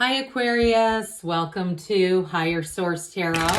Hi Aquarius, welcome to Higher Source Tarot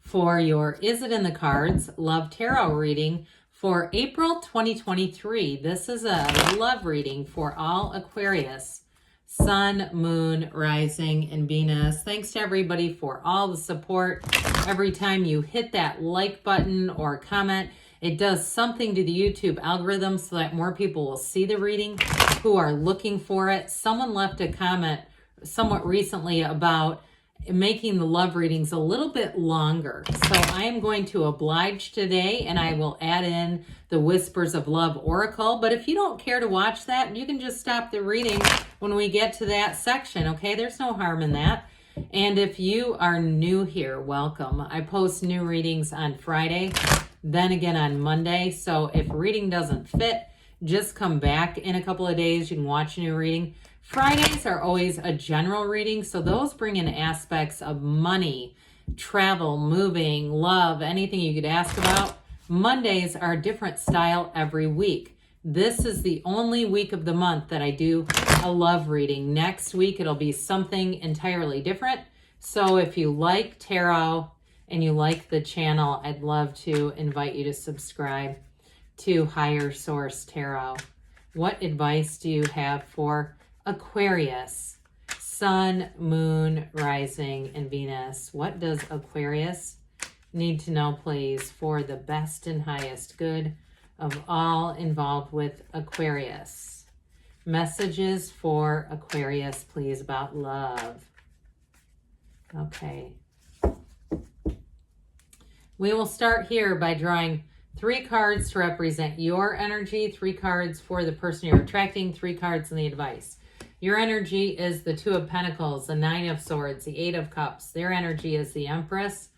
for your Is It in the Cards Love Tarot reading for April 2023. This is a love reading for all Aquarius, Sun, Moon, Rising, and Venus. Thanks to everybody for all the support. Every time you hit that like button or comment, it does something to the YouTube algorithm so that more people will see the reading who are looking for it. Someone left a comment somewhat recently about making the love readings a little bit longer. So I am going to oblige today, and I will add in the Whispers of Love Oracle. But if you don't care to watch that, you can just stop the reading when we get to that section, okay? There's no harm in that. And if you are new here, welcome. I post new readings on Friday, then again on Monday. So if reading doesn't fit, just come back in a couple of days. You can watch a new reading. Fridays are always a general reading, so those bring in aspects of money, travel, moving, love, anything you could ask about. Mondays are a different style every week. This is the only week of the month that I do a love reading. Next week, it'll be something entirely different. So if you like tarot and you like the channel, I'd love to invite you to subscribe to Higher Source Tarot. What advice do you have for Aquarius, Sun, Moon, Rising, and Venus? What does Aquarius need to know, please, for the best and highest good of all involved with Aquarius? Messages for Aquarius, please, about love. Okay. We will start here by drawing 3 cards to represent your energy, 3 cards for the person you're attracting, 3 cards in the advice. Your energy is the 2 of Pentacles, the 9 of Swords, the 8 of Cups. Their energy is the Empress.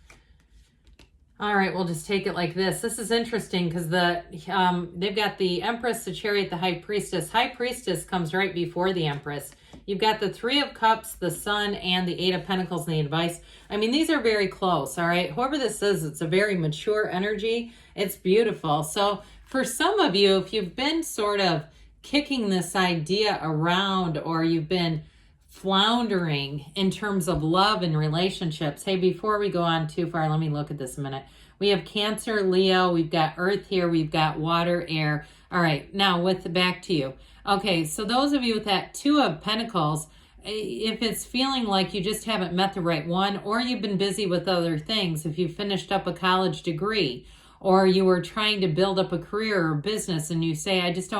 All right, we'll just take it like this. This is interesting because they've got the Empress, the Chariot, the High Priestess. High Priestess comes right before the Empress. You've got the 3 of Cups, the Sun, and the 8 of Pentacles in the advice. I mean, these are very close, all right? Whoever this is, it's a very mature energy. It's beautiful. So for some of you, if you've been sort of kicking this idea around, or you've been floundering in terms of love and relationships. Hey, before we go on too far, let me look at this a minute. We have Cancer, Leo, we've got Earth here, we've got water, air. All right, now back to you. Okay, so those of you with that 2 of Pentacles, if it's feeling like you just haven't met the right one, or you've been busy with other things, if you finished up a college degree, or you were trying to build up a career or business and you say, I just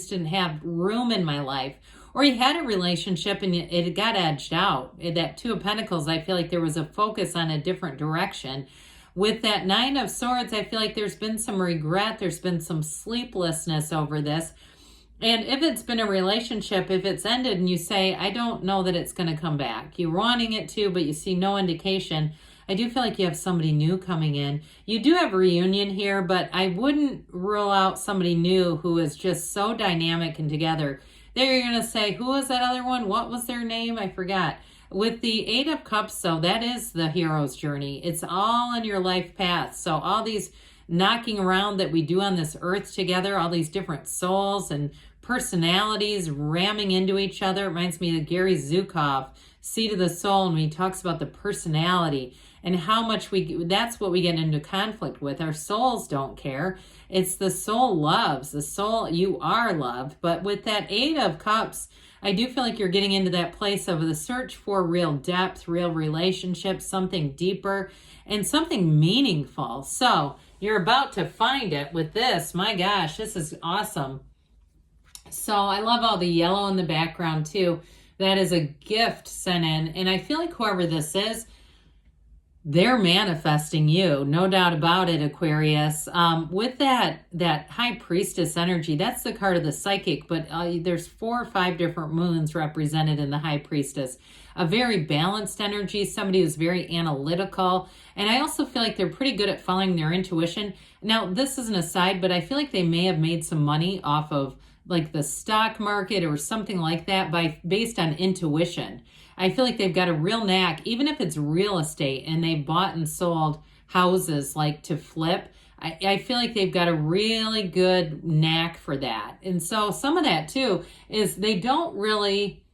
didn't have room in my life. Or you had a relationship and it got edged out. That 2 of Pentacles, I feel like there was a focus on a different direction. With that 9 of Swords, I feel like there's been some regret. There's been some sleeplessness over this. And if it's been a relationship, if it's ended and you say, I don't know that it's going to come back. You're wanting it to, but you see no indication. I do feel like you have somebody new coming in. You do have a reunion here, but I wouldn't rule out somebody new who is just so dynamic and together. There you're going to say, who was that other one? What was their name? I forgot. With the 8 of Cups, though, that is the hero's journey. It's all in your life path. So all these knocking around that we do on this earth together, all these different souls and personalities ramming into each other. It reminds me of Gary Zukov, Seed of the Soul, and he talks about the personality and how much that's what we get into conflict with. Our souls don't care. It's the soul loves. The soul, you are loved. But with that 8 of Cups, I do feel like you're getting into that place of the search for real depth, real relationships, something deeper, and something meaningful. So you're about to find it with this. My gosh, this is awesome. So I love all the yellow in the background too. That is a gift sent in. And I feel like whoever this is, they're manifesting you, no doubt about it, Aquarius. With that High Priestess energy, that's the card of the psychic, but there's 4 or 5 different moons represented in the High Priestess. A very balanced energy, somebody who's very analytical, and I also feel like they're pretty good at following their intuition. Now, this is an aside, but I feel like they may have made some money off of like the stock market or something like that based on intuition. I feel like they've got a real knack, even if it's real estate and they bought and sold houses like to flip. I feel like they've got a really good knack for that. And so some of that too is they don't really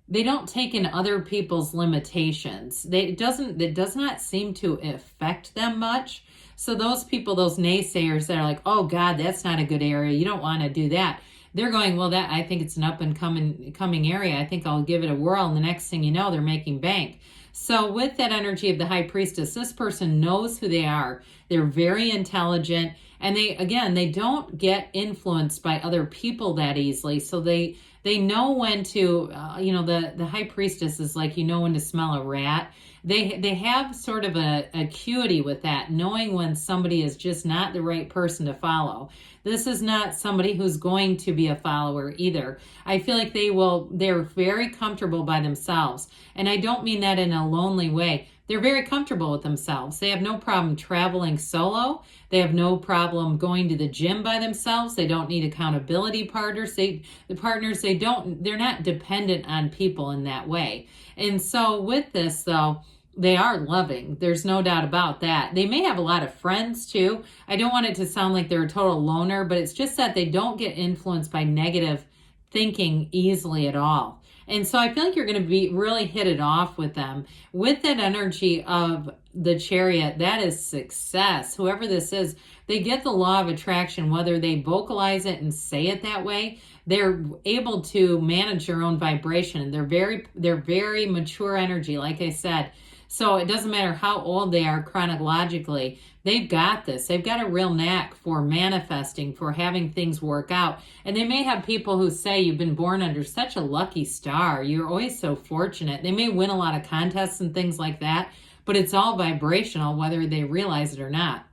they don't take in other people's limitations. It does not seem to affect them much. So those people, those naysayers that are like, oh God, that's not a good area, you don't want to do that. They're going, well, that I think it's an up and coming area. I think I'll give it a whirl. And the next thing you know, they're making bank. So with that energy of the High Priestess, this person knows who they are. They're very intelligent. And they don't get influenced by other people that easily. So they know when to, the High Priestess is like, when to smell a rat. They have sort of a acuity with that, knowing when somebody is just not the right person to follow. This is not somebody who's going to be a follower either. I feel like they're very comfortable by themselves. And I don't mean that in a lonely way. They're very comfortable with themselves. They have no problem traveling solo. They have no problem going to the gym by themselves. They don't need accountability partners. They're not dependent on people in that way. And so with this though, they are loving. There's no doubt about that. They may have a lot of friends too. I don't want it to sound like they're a total loner, but it's just that they don't get influenced by negative thinking easily at all. And so I feel like you're going to be really hit it off with them. With that energy of the Chariot, that is success. Whoever this is, they get the law of attraction, whether they vocalize it and say it that way. They're able to manage their own vibration. They're very mature energy, like I said. So it doesn't matter how old they are chronologically, they've got this. They've got a real knack for manifesting, for having things work out. And they may have people who say you've been born under such a lucky star. You're always so fortunate. They may win a lot of contests and things like that, but it's all vibrational, whether they realize it or not.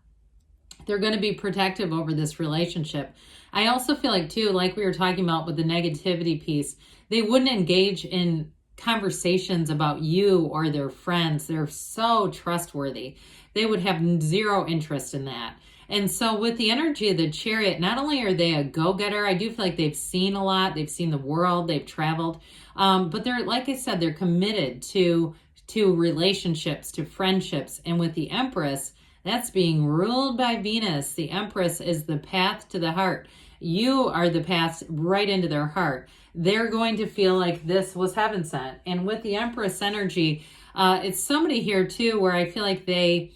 They're going to be protective over this relationship. I also feel like too, like we were talking about with the negativity piece, they wouldn't engage in conversations about you or their friends. They're so trustworthy. They would have zero interest in that. And so with the energy of the Chariot, not only are they a go-getter, I do feel like they've seen a lot. They've seen the world. They've traveled. But they're, like I said, they're committed to relationships, to friendships. And with the Empress, that's being ruled by Venus. The Empress is the path to the heart. You are the path right into their heart. They're going to feel like this was heaven sent. And with the Empress energy, it's somebody here too where I feel like they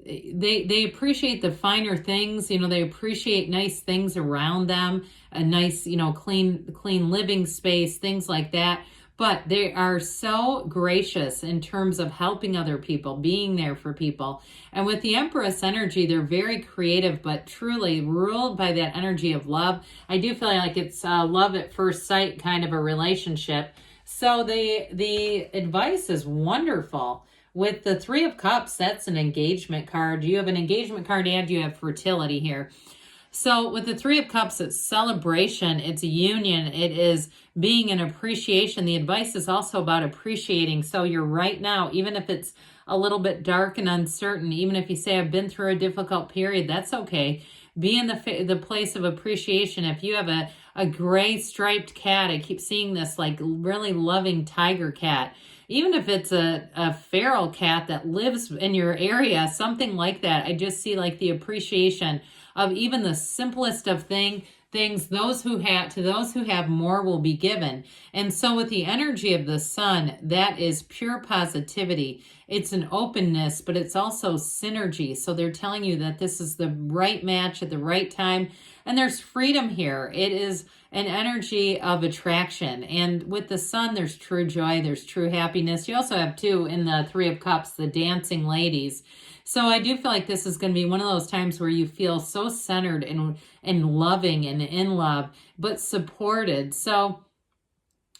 appreciate the finer things. They appreciate nice things around them, a nice, clean living space, things like that. But they are so gracious in terms of helping other people, being there for people. And with the Empress energy, they're very creative, but truly ruled by that energy of love. I do feel like it's love at first sight kind of a relationship. So the advice is wonderful. With the Three of Cups, that's an engagement card. You have an engagement card and you have fertility here. So with the Three of Cups, it's celebration, it's union, it is being an appreciation. The advice is also about appreciating. So you're right now, even if it's a little bit dark and uncertain, even if you say, I've been through a difficult period, that's okay. Be in the place of appreciation. If you have a gray striped cat, I keep seeing this like really loving tiger cat. Even if it's a feral cat that lives in your area, something like that, I just see like the appreciation of even the simplest of things. To those who have more will be given. And so with the energy of the Sun, that is pure positivity. It's an openness, but it's also synergy. So they're telling you that this is the right match at the right time. And there's freedom here. It is an energy of attraction. And with the Sun, there's true joy, there's true happiness. You also have too in the Three of Cups, the dancing ladies. So I do feel like this is going to be one of those times where you feel so centered and loving and in love, but supported. So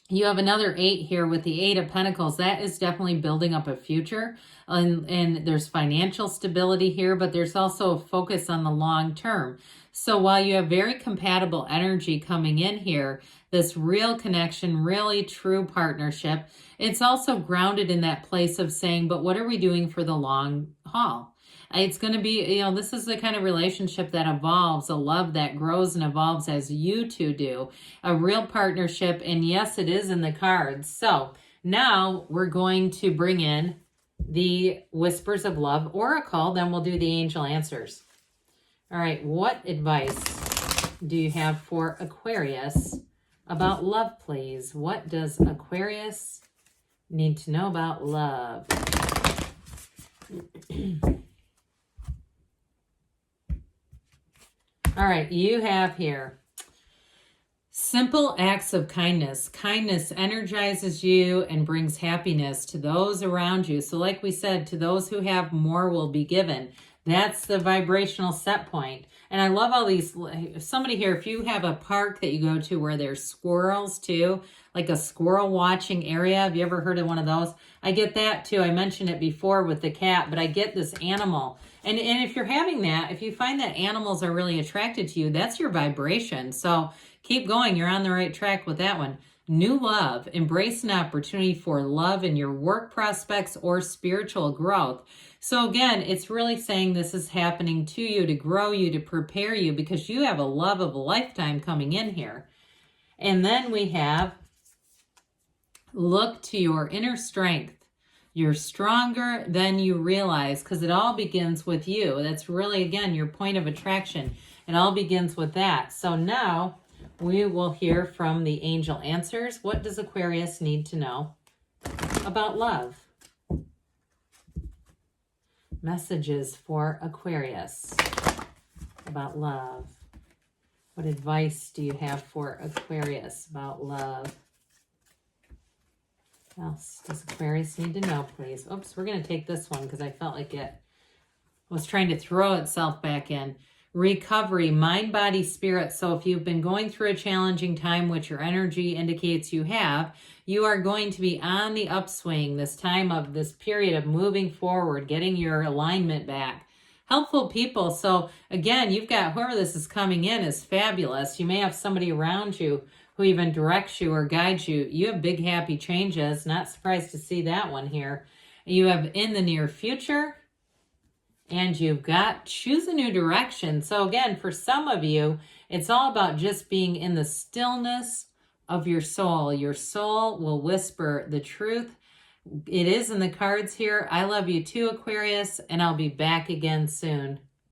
you have another 8 here with the 8 of Pentacles. That is definitely building up a future. And there's financial stability here, but there's also a focus on the long term. So while you have very compatible energy coming in here, this real connection, really true partnership, it's also grounded in that place of saying, but what are we doing for the long haul? It's going to be, this is the kind of relationship that evolves, a love that grows and evolves as you two do, a real partnership. And yes, it is in the cards. So now we're going to bring in the Whispers of Love Oracle. Then we'll do the angel answers. All right. What advice do you have for Aquarius about love, please. What does Aquarius need to know about love? All right, you have here simple acts of kindness. Kindness energizes you and brings happiness to those around you. So like we said, to those who have, more will be given. That's the vibrational set point. And I love all these. Somebody here, if you have a park that you go to where there's squirrels too, like a squirrel watching area. Have you ever heard of one of those? I get that too. I mentioned it before with the cat, but I get this animal. And if you're having that, if you find that animals are really attracted to you, that's your vibration. So keep going. You're on the right track with that one. New love. Embrace an opportunity for love in your work prospects or spiritual growth. So again, it's really saying this is happening to you to grow you, to prepare you, because you have a love of a lifetime coming in here. And then we have, look to your inner strength. You're stronger than you realize, because it all begins with you. That's really, again, your point of attraction. It all begins with that. So now we will hear from the angel answers. What does Aquarius need to know about love? Messages for Aquarius about love. What advice do you have for Aquarius about love? What else does Aquarius need to know, please? Oops, we're going to take this one because I felt like it was trying to throw itself back in. Recovery, mind, body, spirit. So if you've been going through a challenging time, which your energy indicates you have, you are going to be on the upswing this time of this period of moving forward, getting your alignment back. Helpful people. So again, you've got whoever this is coming in is fabulous. You may have somebody around you who even directs you or guides you. You have big, happy changes. Not surprised to see that one here. You have in the near future. And you've got choose a new direction. So again, for some of you, it's all about just being in the stillness of your soul. Your soul will whisper the truth. It is in the cards here. I love you too, Aquarius, and I'll be back again soon.